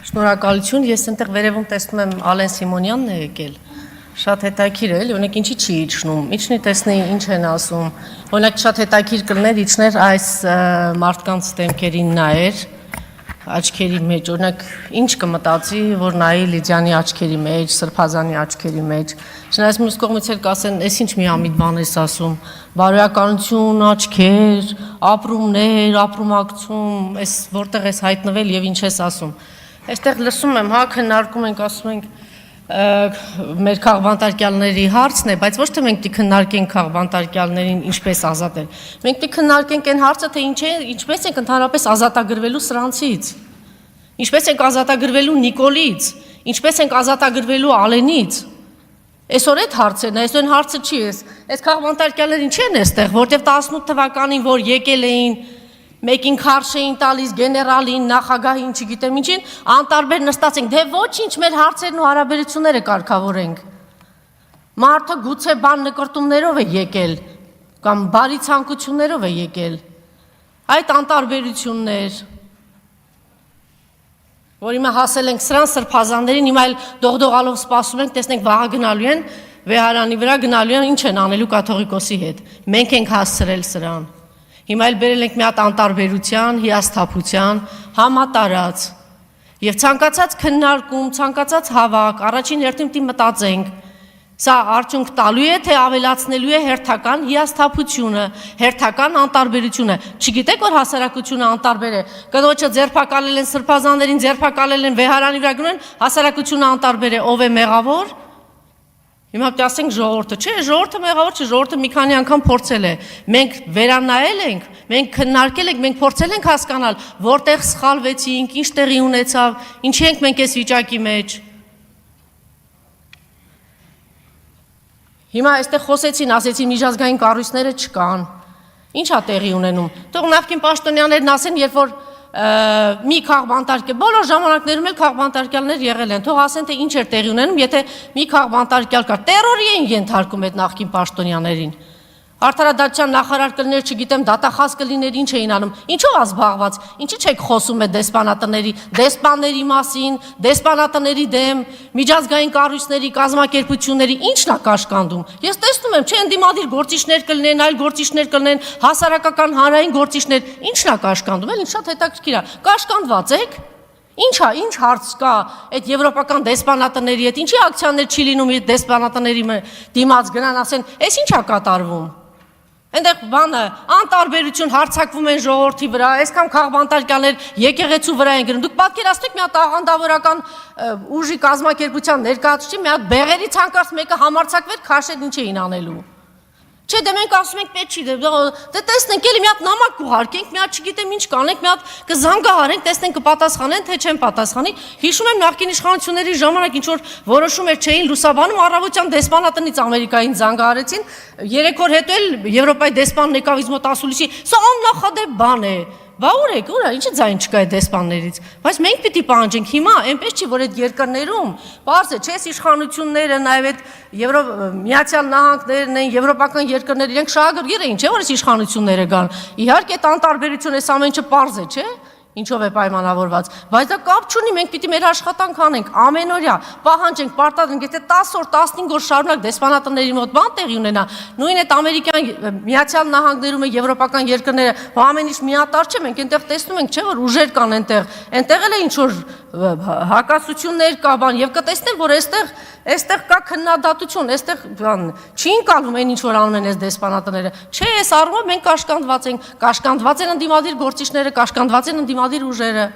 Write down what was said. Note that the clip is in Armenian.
Շնորհակալություն, ես այնտեղ վերևում տեսնում եմ Ալեն Սիմոնյանն է եկել, շատ հետաքրքիր է, օրինակ ինչի չի իջնում, իջնի տեսնի ինչ են ասում, օրինակ շատ հետաքրքիր կլներ իջներ այս մարդկանց դեմքերին նայեր, աչքերի մեջ, օրինակ ինչ կմտածի, որ նայի Լիդիանի աչքերի մեջ, Սրբազանի աչքերի մեջ, չնայած մյուս կողմից էլ կասեն, այս ինչ միամիտ բան ես ասում, բարոյականություն, աչքեր, ապրումներ, ապրումակցում, այս որտեղ ես հայտնվել եւ ինչ ես ասում։ Այստեղ լսում եմ, հա, քննարկում ենք, ասում ենք մեր քաղբանտարկյալների հարցն է, բայց ոչ թե մենք դի քննարկենք քաղբանտարկյալներին ինչպես ազատել։ Մենք դի քննարկենք այն հարցը, թե ինչպես ենք ընդհանրապես ազատագրվելու սրանցից։ Ինչպես ենք ազատագրվելու Նիկոլից, ինչպես ենք ազատագրվելու Ալենից։ Այսօր այդ հարցերն է, այսօր հարցը չի է։ Այս քաղբանտարկյալները ինչ են այստեղ, որտեղ 18 թվականին որ եկել էին մեկին քարշ էին տալիս գեներալին, նախագահին, չգիտեմ ինչին, անտարբեր նստած ենք, դե ոչինչ մեր հարցերն ու հարաբերությունները կարգավորենք։ Մարդը գուցե բան նկրտումներով է եկել, կամ բարի ցանկություններով է եկել։ Այդ անտարբերություններ, որ հիմա հասել ենք սրան սրբազաններին, հիմա էլ դողդողալով սպասում ենք, տեսնենք վաղը գնալու են, վեհարանի վրա գնալու են, ինչ են անելու կաթողիկոսի հետ։ Մենք ենք հասցրել սրան։ Հիմա էլ բերել ենք մի հատ անտարբերության, հիասթափության, համատարած եւ ցանկացած քննարկում, ցանկացած հավաք, առաջին հերթին պիտի մտածենք, սա արդյունք տալու է, թե ավելացնելու է հերթական հիասթափությունը, հերթական անտարբերությունը։ Չգիտեք, որ հասարակությունը անտարբեր է։ Կնոջը ձերբակալել են սրբազաններին, ձերբակալել են վեհարանի վրա գնում են, հասարակությունը անտարբեր է, ով է մեղավոր։ Հիմա պետք է ասենք ժողովուրդը, չէ, ժողովուրդը մեղավոր չէ, ժողովուրդը մի քանի անգամ փորձել է։ Մենք վերանայել ենք, մենք քննարկել ենք, մենք փորձել ենք հասկանալ, որտեղ սխալվեցինք, ինչ տեղի ունեցավ, ինչի ենք մենք այս վիճակի մեջ։ Հիմա այստեղ խոսեցին, ասեցին միջազգային կառույցները չկան։ Ինչ է տեղի ունենում։ Թող նախկին պաշտոնյաներն ասեն, երբ որ մի քաղբանտարկյալ, բոլոր ժամանակներում էլ քաղբանտարկյալներ եղել են, թող ասեն, թե ինչ էր տեղի ունենում, եթե մի քաղբանտարկյալ կար, տերորի էին ենթարկում այդ նախկին պաշտոնյաներին։ Արդարադատության նախարար կլներ, չգիտեմ, դատախազ կլիներ, ինչ էին անում, ինչով ազբաղված, ինչի՞ չեք խոսում այդ դեսպանների մասին, դեսպանատների դեմ, միջազգային կառույցների, կազմակերպությունների, ինչն է կաշկանդում։ Ես տեսնում եմ, չէ, ընդդիմադիր գործիչներ կլինեն, այլ գործիչներ կլինեն, հասարակական հանրային գործիչներ, ինչն է կաշկանդում, էլի շատ հետաքրքիր է, կաշկանդված եք։ Ինչ հարց կա այդ եվրոպական դեսպանատների հետ, ինչի ակցիաներ չի լինում այդ դեսպանատների դիմաց գնան ասեն, այս ինչ է կատարվում։ Այնտեղ բանը անտարբերություն հարձակվում են ժողովրդի վրա, այսքան քաղբանտարկյալներ եկեղեցու վրա են գնում։ Դուք պատկերացնեք մի հատ աղանդավորական ուժի կազմակերպության ներկայացուցիչ մի հատ բեղերի ցանկացած մեկը համարձակվեր քաշել ինչ էին անելու։ Չէ, դե մենք ասում ենք պետք չի, դե տեսնենք էլի մի հատ նամակ կուղարկենք, մի հատ չգիտեմ ինչ կանենք, մի հատ կզանգահարենք, տեսնենք կպատասխանեն, թե չեն պատասխանի։ Հիշում եմ նախկին իշխանությունների ժամանակ ինչ որ որոշումներ չէին լուսաբանում, առավոտյան դեսպանատնից Ամերիկային զանգահարեցին, 3 օր հետո էլ Եվրոպայի դեսպանն եկավ ինձ մոտ ասուլիսի, սա աննախադեպ բան է։ Բա ուր եք, ուր է, ինչի ձայն չկա այդ դեսպաններից, բայց մենք պիտի պահանջենք հիմա, այնպես չի, որ այդ երկրներում, պարզ է, չէ, իշխանությունները, նաև այդ Միացյալ Նահանգներն են, եվրոպական երկրները, իրենք շահագրգիռ էին, չէ, որ այս իշխանությունները գան, իհարկե այդ անտարբերությունը, այս ամեն ինչը պարզ է, չէ, ինչով է պայմանավորված, բայց դա կապ չունի, մենք պիտի մեր աշխատանք անենք, ամենօրյա, պահանջենք, պարտադրենք, եթե 10 օր, 15 օր շարունակ դեսպանատների մոտ բան տեղի ունենա, նույն այդ ամերիկյան Միացյալ Նահանգներում է եվրոպական երկրները, ամեն ինչ միատար չէ, մենք այնտեղ տեսնում ենք, չէ, որ ուժեր կան այնտեղ էլ է ինչ որ հակասություններ կա բան, եւ կտեսնենք, որ այստեղ կա քննադատություն, այստեղ բան չի ընկալվում այն ինչ որ անում են այս դեսպանատները, չէ, այս առումով մենք կաշկանդված ենք, կաշկանդված են ընդդիմադիր գործիչները, կաշկանդված են ընդդիմադիր ուժերը։